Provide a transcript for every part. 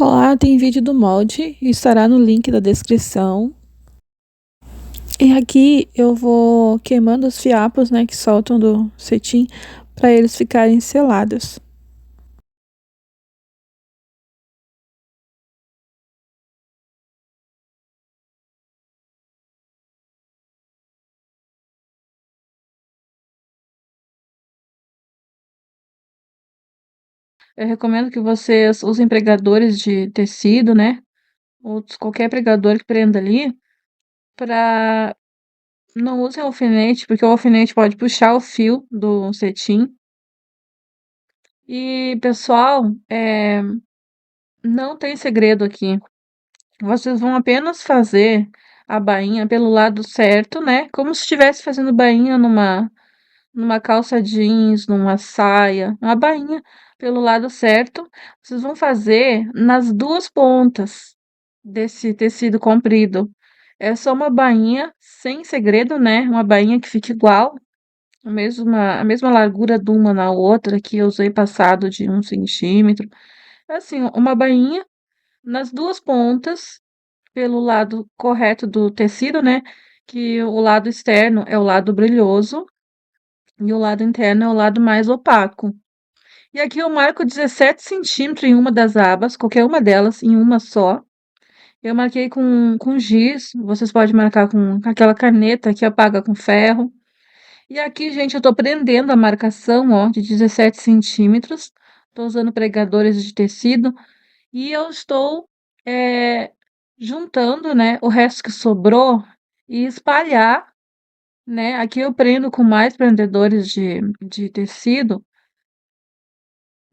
Olá, tem vídeo do molde, estará no link da descrição. E aqui eu vou queimando os fiapos, né, que soltam do cetim, para eles ficarem selados. Eu recomendo que vocês usem pregadores de tecido, né, ou qualquer pregador que prenda ali, para não usem alfinete, porque o alfinete pode puxar o fio do cetim. E, pessoal, não tem segredo aqui. Vocês vão apenas fazer a bainha pelo lado certo, né? Como se estivesse fazendo bainha numa calça jeans, numa saia, uma bainha pelo lado certo. Vocês vão fazer nas duas pontas desse tecido comprido. É só uma bainha sem segredo, né? Uma bainha que fique igual, a mesma largura de uma na outra, que eu usei passado de 1 centímetro. Assim, uma bainha nas duas pontas pelo lado correto do tecido, né? Que o lado externo é o lado brilhoso e o lado interno é o lado mais opaco. E aqui eu marco 17 centímetros em uma das abas, qualquer uma delas, em uma só. Eu marquei com giz, vocês podem marcar com aquela caneta que apaga com ferro. E aqui, gente, eu tô prendendo a marcação, ó, de 17 centímetros. Tô usando pregadores de tecido. E eu estou eh, juntando, né, o resto que sobrou e espalhar, né? Aqui eu prendo com mais prendedores de tecido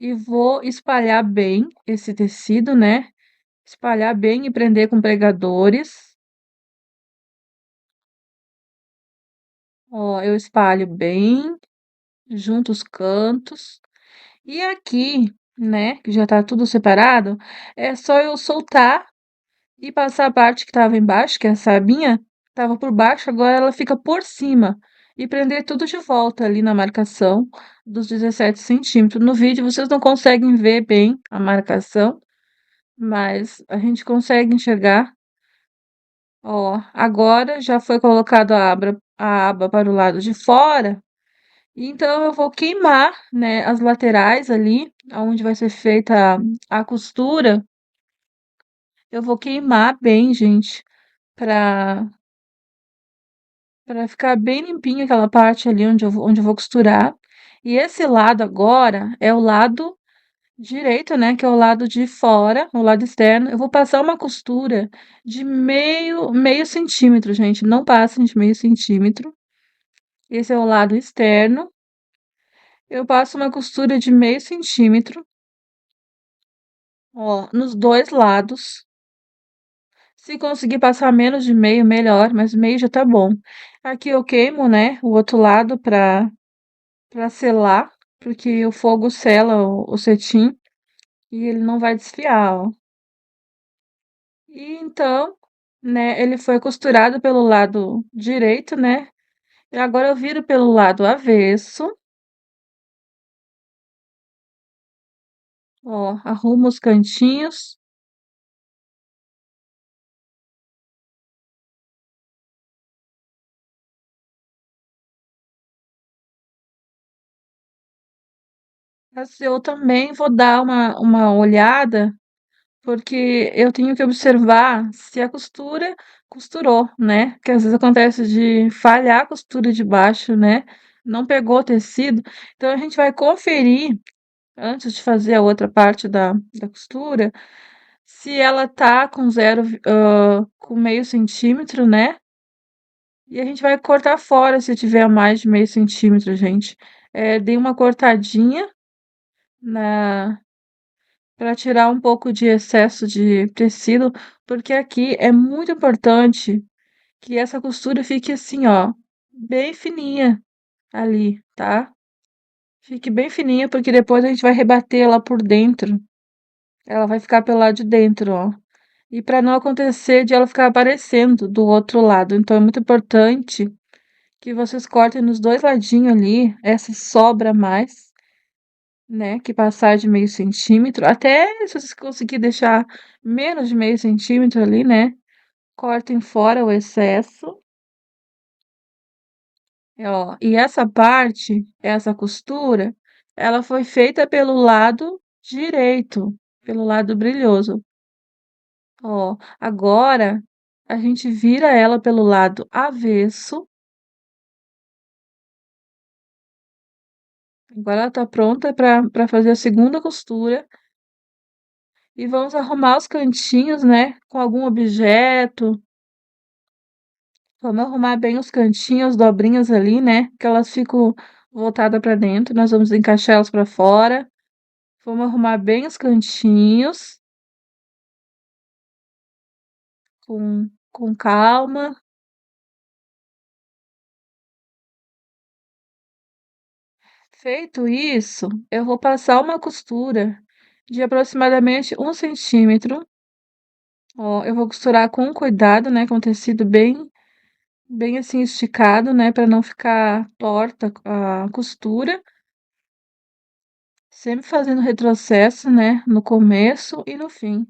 e vou espalhar bem esse tecido, né? Espalhar bem e prender com pregadores. Ó, eu espalho bem, junto os cantos. E aqui, né, que já tá tudo separado, é só eu soltar e passar a parte que estava embaixo, que é a sabinha, estava por baixo, agora ela fica por cima. E prender tudo de volta ali na marcação dos 17 centímetros. No vídeo vocês não conseguem ver bem a marcação, mas a gente consegue enxergar. Ó, agora já foi colocado a aba para o lado de fora. Então eu vou queimar, né, as laterais ali, onde vai ser feita a costura. Eu vou queimar bem, gente, para ficar bem limpinho aquela parte ali onde eu vou costurar. E esse lado agora é o lado direito, né, que é o lado de fora, o lado externo. Eu vou passar uma costura de meio centímetro, gente, não passem de meio centímetro. Esse é o lado externo. Eu passo uma costura de meio centímetro, ó, nos dois lados. Se conseguir passar menos de meio, melhor, mas meio já tá bom. Aqui eu queimo, né, o outro lado para selar, porque o fogo sela o cetim e ele não vai desfiar, ó. E então, né, ele foi costurado pelo lado direito, né? E agora eu viro pelo lado avesso, ó, arrumo os cantinhos. Mas eu também vou dar uma olhada, porque eu tenho que observar se a costura costurou, né? Que às vezes acontece de falhar a costura de baixo, né? Não pegou o tecido. Então a gente vai conferir antes de fazer a outra parte da costura, se ela tá com com meio centímetro, né? E a gente vai cortar fora se tiver mais de meio centímetro, gente. Dei uma cortadinha na para tirar um pouco de excesso de tecido, porque aqui é muito importante que essa costura fique assim, ó, bem fininha ali, tá? Fique bem fininha, porque depois a gente vai rebater ela por dentro. Ela vai ficar pelo lado de dentro, ó. E para não acontecer de ela ficar aparecendo do outro lado. Então é muito importante que vocês cortem nos dois ladinhos ali, essa sobra a mais. né, que passar de meio centímetro, até se vocês conseguir deixar menos de meio centímetro ali, né, cortem fora o excesso. Ó, e essa parte, essa costura, ela foi feita pelo lado direito, pelo lado brilhoso. Ó, agora a gente vira ela pelo lado avesso. Agora ela tá pronta para fazer a segunda costura. E vamos arrumar os cantinhos, né, com algum objeto. Vamos arrumar bem os cantinhos, dobrinhas ali, né, que elas ficam voltadas para dentro. Nós vamos encaixar elas para fora. Vamos arrumar bem os cantinhos, com calma. Feito isso, eu vou passar uma costura de aproximadamente 1 centímetro. Ó, eu vou costurar com cuidado, né, com tecido bem assim esticado, né, para não ficar torta a costura. Sempre fazendo retrocesso, né, no começo e no fim.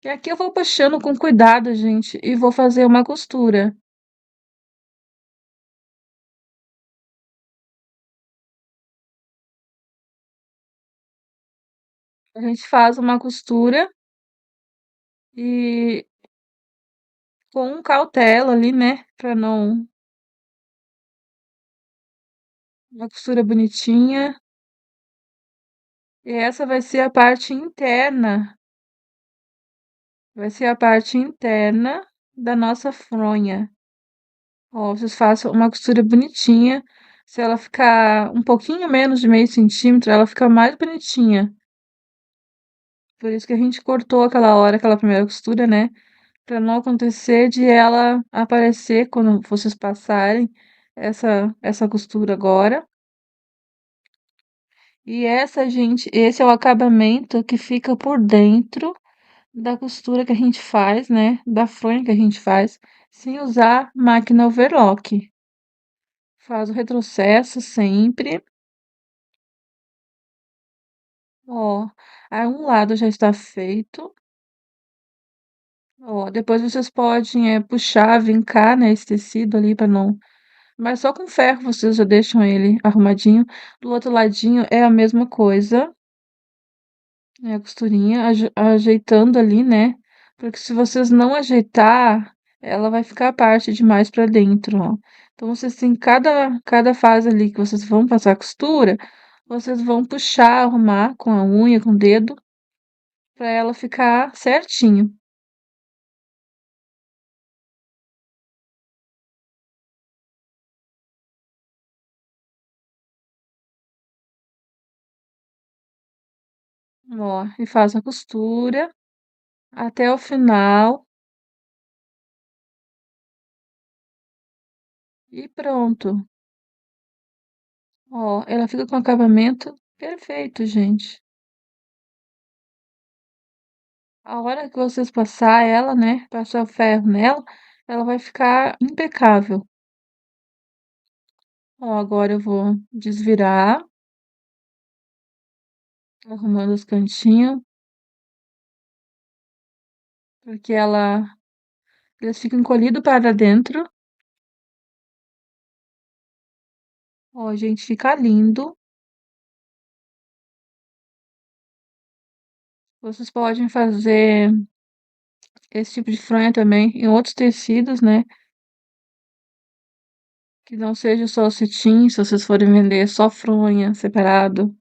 E aqui eu vou puxando com cuidado, gente, e vou fazer uma costura. A gente faz uma costura e com cautela ali, né, para não uma costura bonitinha. E essa vai ser a parte interna da nossa fronha. Ó, vocês façam uma costura bonitinha. Se ela ficar um pouquinho menos de meio centímetro, ela fica mais bonitinha. Por isso que a gente cortou aquela hora, aquela primeira costura, né? Pra não acontecer de ela aparecer quando vocês passarem essa costura agora. E essa, gente, esse é o acabamento que fica por dentro da costura que a gente faz, né? Da fronha que a gente faz, sem usar máquina overlock. Faz o retrocesso sempre. Ó, aí um lado já está feito. Ó, depois vocês podem puxar, vincar, né, esse tecido ali para não. Mas só com ferro vocês já deixam ele arrumadinho. Do outro ladinho é a mesma coisa, né, a costurinha, ajeitando ali, né? Porque se vocês não ajeitar, ela vai ficar a parte demais para dentro, ó. Então vocês têm cada fase ali que vocês vão passar a costura, vocês vão puxar, arrumar com a unha, com o dedo, para ela ficar certinho. Ó, e faz a costura até o final e pronto. Ó, ela fica com acabamento perfeito, gente. A hora que vocês passar ela, né, passar o ferro nela, ela vai ficar impecável. Ó, agora eu vou desvirar, arrumando os cantinhos, porque eles ficam encolhidos para dentro. Ó, gente, fica lindo. Vocês podem fazer esse tipo de fronha também em outros tecidos, né? Que não seja só o cetim, se vocês forem vender só fronha separado.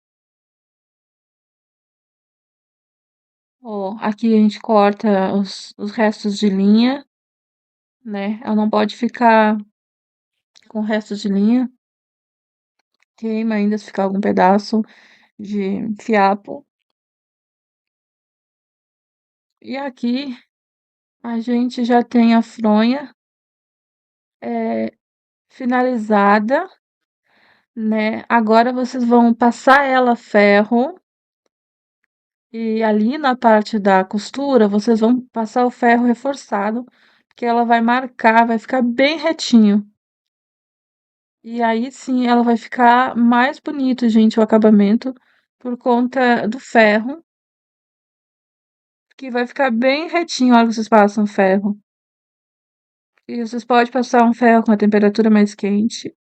Ó, aqui a gente corta os restos de linha, né? Ela não pode ficar com restos de linha. Queima ainda se ficar algum pedaço de fiapo. E aqui a gente já tem a fronha finalizada, né? Agora vocês vão passar ela a ferro. E ali na parte da costura, vocês vão passar o ferro reforçado, que ela vai marcar, vai ficar bem retinho. E aí sim ela vai ficar mais bonito, gente, o acabamento, por conta do ferro, que vai ficar bem retinho a hora que vocês passam ferro. E vocês podem passar um ferro com a temperatura mais quente,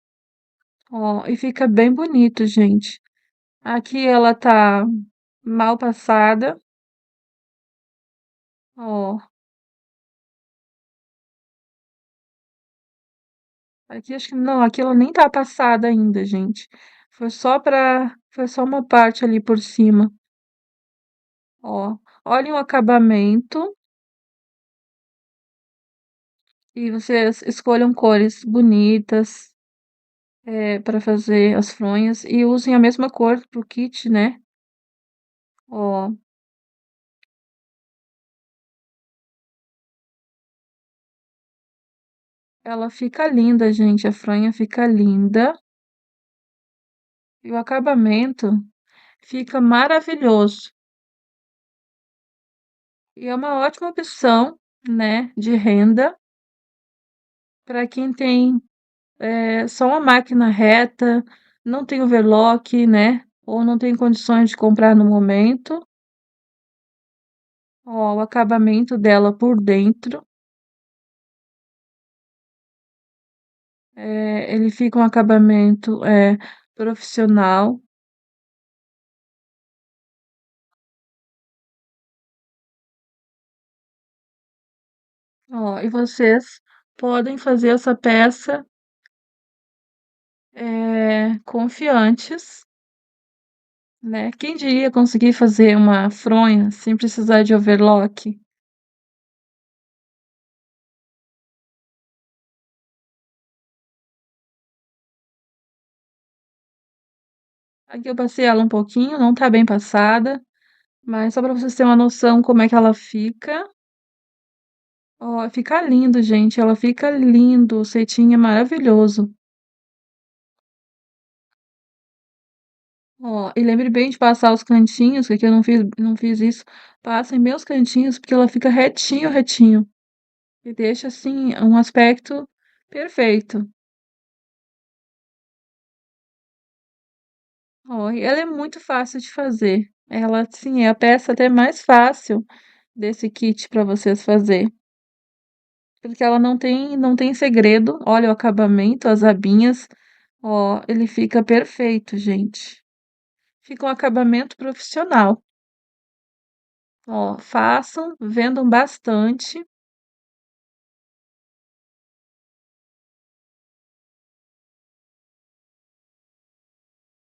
ó, e fica bem bonito, gente. Aqui ela tá mal passada, ó. Aqui acho que não, aqui ela nem tá passada ainda, gente. Foi só uma parte ali por cima, ó. Olhem o acabamento e vocês escolham cores bonitas, para fazer as fronhas e usem a mesma cor pro kit, né? Ó, ela fica linda, gente. A fronha fica linda e o acabamento fica maravilhoso. E é uma ótima opção, né, de renda para quem tem só uma máquina reta, não tem overlock, né? Ou não tem condições de comprar no momento. Ó, o acabamento dela por dentro. Ele fica um acabamento profissional. Ó, e vocês podem fazer essa peça confiantes, né? Quem diria conseguir fazer uma fronha sem precisar de overlock? Aqui eu passei ela um pouquinho, não tá bem passada, mas só para vocês terem uma noção como é que ela fica. Ó, fica lindo, gente. Ela fica lindo. O cetim é maravilhoso. Ó, e lembre bem de passar os cantinhos, que aqui eu não fiz isso. Passem bem os cantinhos, porque ela fica retinho, retinho. E deixa, assim, um aspecto perfeito. Ó, e ela é muito fácil de fazer. Ela, assim, é a peça até mais fácil desse kit para vocês fazer. Porque ela não tem segredo. Olha o acabamento, as abinhas. Ó, ele fica perfeito, gente. Fica um acabamento profissional. Ó, façam, vendam bastante